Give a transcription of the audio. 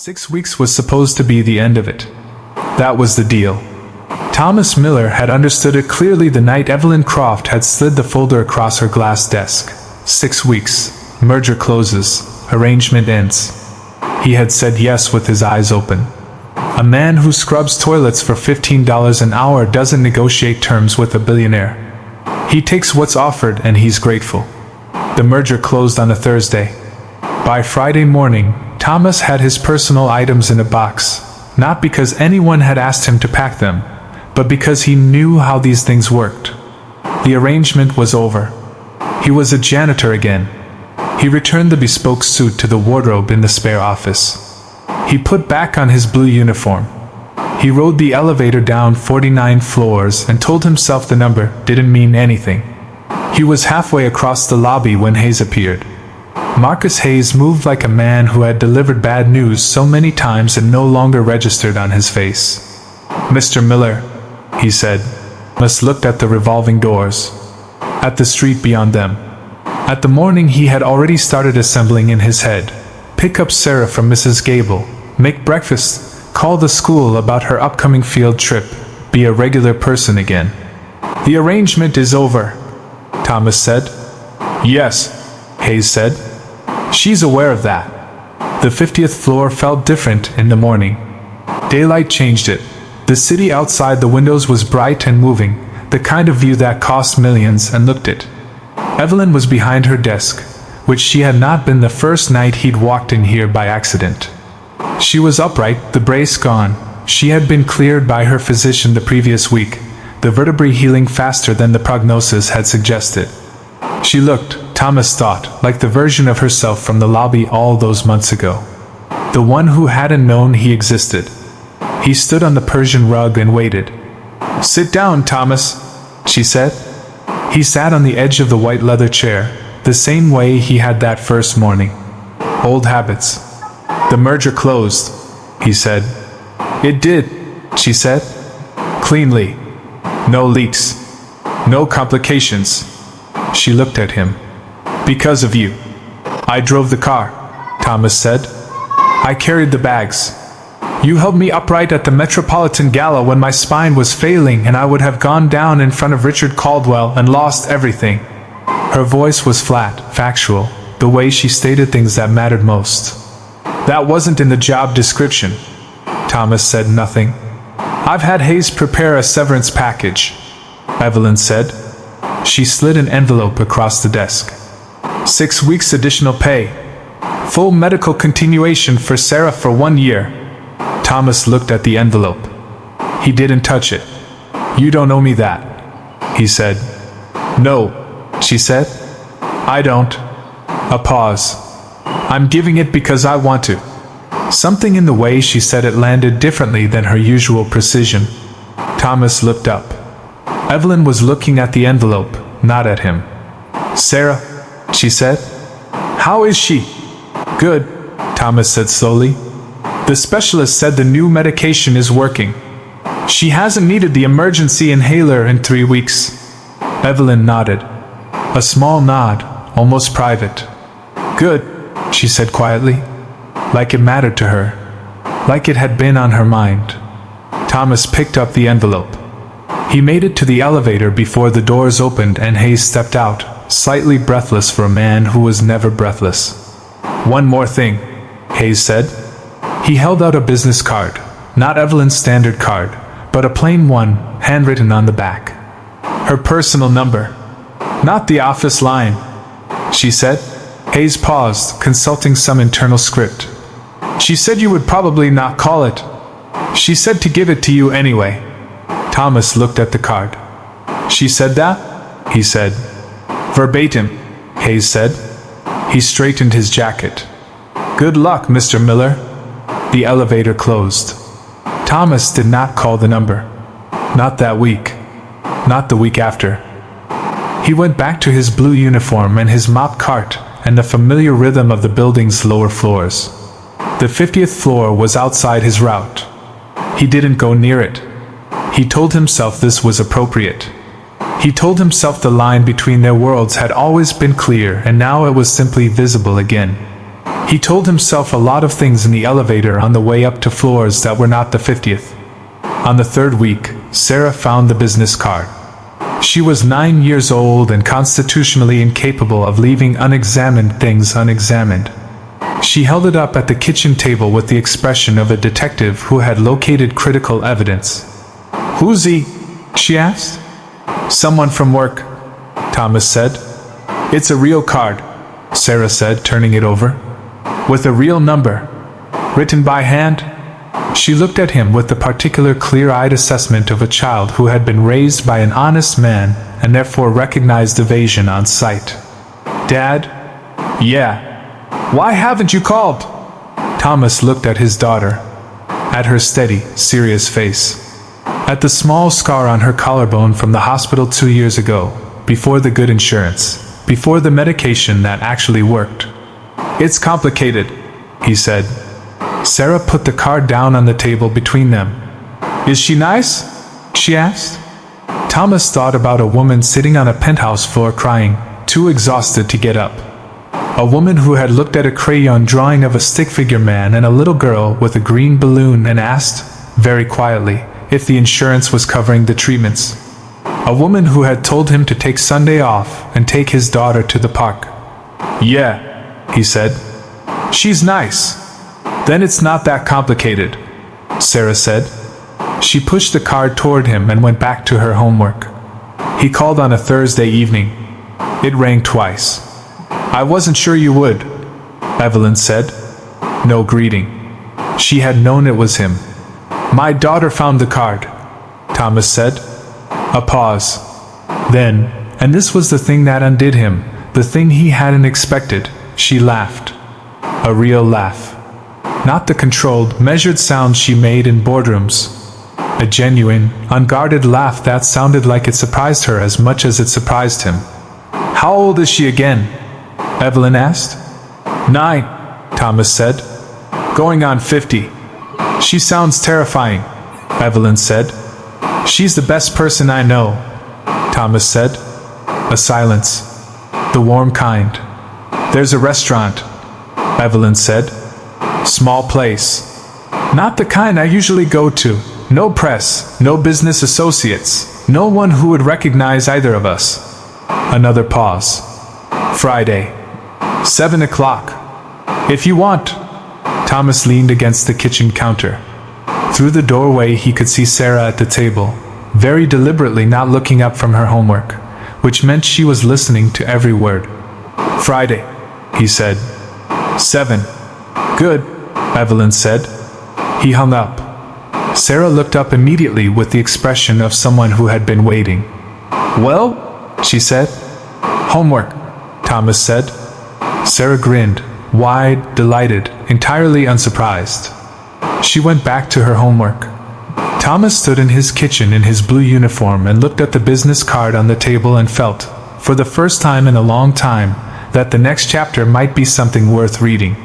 6 weeks was supposed to be the end of it. That was the deal. Thomas Miller had understood it clearly the night Evelyn Croft had slid the folder across her glass desk. 6 weeks. Merger closes. Arrangement ends. He had said yes with his eyes open. A man who scrubs toilets for $15 an hour doesn't negotiate terms with a billionaire. He takes what's offered and he's grateful. The merger closed on a Thursday. By Friday morning, Thomas had his personal items in a box, not because anyone had asked him to pack them, but because he knew how these things worked. The arrangement was over. He was a janitor again. He returned the bespoke suit to the wardrobe in the spare office. He put back on his blue uniform. He rode the elevator down 49 floors and told himself the number didn't mean anything. He was halfway across the lobby when Hayes appeared. Marcus Hayes moved like a man who had delivered bad news so many times it no longer registered on his face. "Mr. Miller," he said. Thomas looked at the revolving doors, at the street beyond them. At the morning he had already started assembling in his head. Pick up Sarah from Mrs. Gable, make breakfast, call the school about her upcoming field trip, be a regular person again. "The arrangement is over," Thomas said. "Yes," Hayes said. "She's aware of that." The 50th floor felt different in the morning. Daylight changed it. The city outside the windows was bright and moving, the kind of view that cost millions and looked it. Evelyn was behind her desk, which she had not been the first night he'd walked in here by accident. She was upright, the brace gone. She had been cleared by her physician the previous week, the vertebrae healing faster than the prognosis had suggested. She looked, Thomas thought, like the version of herself from the lobby all those months ago. The one who hadn't known he existed. He stood on the Persian rug and waited. "Sit down, Thomas," she said. He sat on the edge of the white leather chair, the same way he had that first morning. Old habits. "The merger closed," he said. "It did," she said. "Cleanly. No leaks. No complications." She looked at him. "Because of you." "I drove the car," Thomas said. "I carried the bags. You held me upright at the Metropolitan Gala when my spine was failing and I would have gone down in front of Richard Caldwell and lost everything." Her voice was flat, factual, the way she stated things that mattered most. "That wasn't in the job description." Thomas said nothing. "I've had Hayes prepare a severance package," Evelyn said. She slid an envelope across the desk. 6 weeks additional pay. Full medical continuation for Sarah for 1 year. Thomas looked at the envelope. He didn't touch it. "You don't owe me that," he said. "No," she said. "I don't." A pause. "I'm giving it because I want to." Something in the way she said it landed differently than her usual precision. Thomas looked up. Evelyn was looking at the envelope, not at him. "Sarah," she said. "How is she?" "Good," Thomas said slowly. "The specialist said the new medication is working. She hasn't needed the emergency inhaler in 3 weeks." Evelyn nodded. A small nod, almost private. "Good," she said quietly. Like it mattered to her. Like it had been on her mind. Thomas picked up the envelope. He made it to the elevator before the doors opened and Hayes stepped out, slightly breathless for a man who was never breathless. "One more thing," Hayes said. He held out a business card, not Evelyn's standard card, but a plain one, handwritten on the back. Her personal number. "Not the office line," she said. Hayes paused, consulting some internal script. "She said you would probably not call it. She said to give it to you anyway." Thomas looked at the card. "She said that?" he said. "Verbatim," Hayes said. He straightened his jacket. "Good luck, Mr. Miller." The elevator closed. Thomas did not call the number. Not that week. Not the week after. He went back to his blue uniform and his mop cart and the familiar rhythm of the building's lower floors. The 50th floor was outside his route. He didn't go near it. He told himself this was appropriate. He told himself the line between their worlds had always been clear and now it was simply visible again. He told himself a lot of things in the elevator on the way up to floors that were not the 50th. On the third week, Sarah found the business card. She was 9 years old and constitutionally incapable of leaving unexamined things unexamined. She held it up at the kitchen table with the expression of a detective who had located critical evidence. "Who's he?" she asked. "Someone from work," Thomas said. "It's a real card," Sarah said, turning it over. "With a real number. Written by hand?" She looked at him with the particular clear-eyed assessment of a child who had been raised by an honest man and therefore recognized evasion on sight. "Dad?" "Yeah." "Why haven't you called?" Thomas looked at his daughter, at her steady, serious face, at the small scar on her collarbone from the hospital 2 years ago, before the good insurance, before the medication that actually worked. "It's complicated," he said. Sarah put the card down on the table between them. "Is she nice?" she asked. Thomas thought about a woman sitting on a penthouse floor crying, too exhausted to get up. A woman who had looked at a crayon drawing of a stick figure man and a little girl with a green balloon and asked, very quietly, if the insurance was covering the treatments. A woman who had told him to take Sunday off and take his daughter to the park. "Yeah," he said. "She's nice." "Then it's not that complicated," Sarah said. She pushed the card toward him and went back to her homework. He called on a Thursday evening. It rang twice. "I wasn't sure you would," Evelyn said. No greeting. She had known it was him. "My daughter found the card," Thomas said. A pause. Then, and this was the thing that undid him, the thing he hadn't expected, she laughed. A real laugh. Not the controlled, measured sound she made in boardrooms. A genuine, unguarded laugh that sounded like it surprised her as much as it surprised him. "How old is she again?" Evelyn asked. 9, Thomas said. "Going on 50. She sounds terrifying," Evelyn said. "She's the best person I know," Thomas said. A silence. The warm kind. "There's a restaurant," Evelyn said. "Small place. Not the kind I usually go to. No press, no business associates, no one who would recognize either of us." Another pause. "Friday. 7 o'clock. If you want." Thomas leaned against the kitchen counter. Through the doorway he could see Sarah at the table, very deliberately not looking up from her homework, which meant she was listening to every word. "Friday," he said. 7. "Good," Evelyn said. He hung up. Sarah looked up immediately with the expression of someone who had been waiting. "Well?" she said. "Homework," Thomas said. Sarah grinned, wide, delighted, entirely unsurprised. She went back to her homework. Thomas stood in his kitchen in his blue uniform and looked at the business card on the table and felt, for the first time in a long time, that the next chapter might be something worth reading.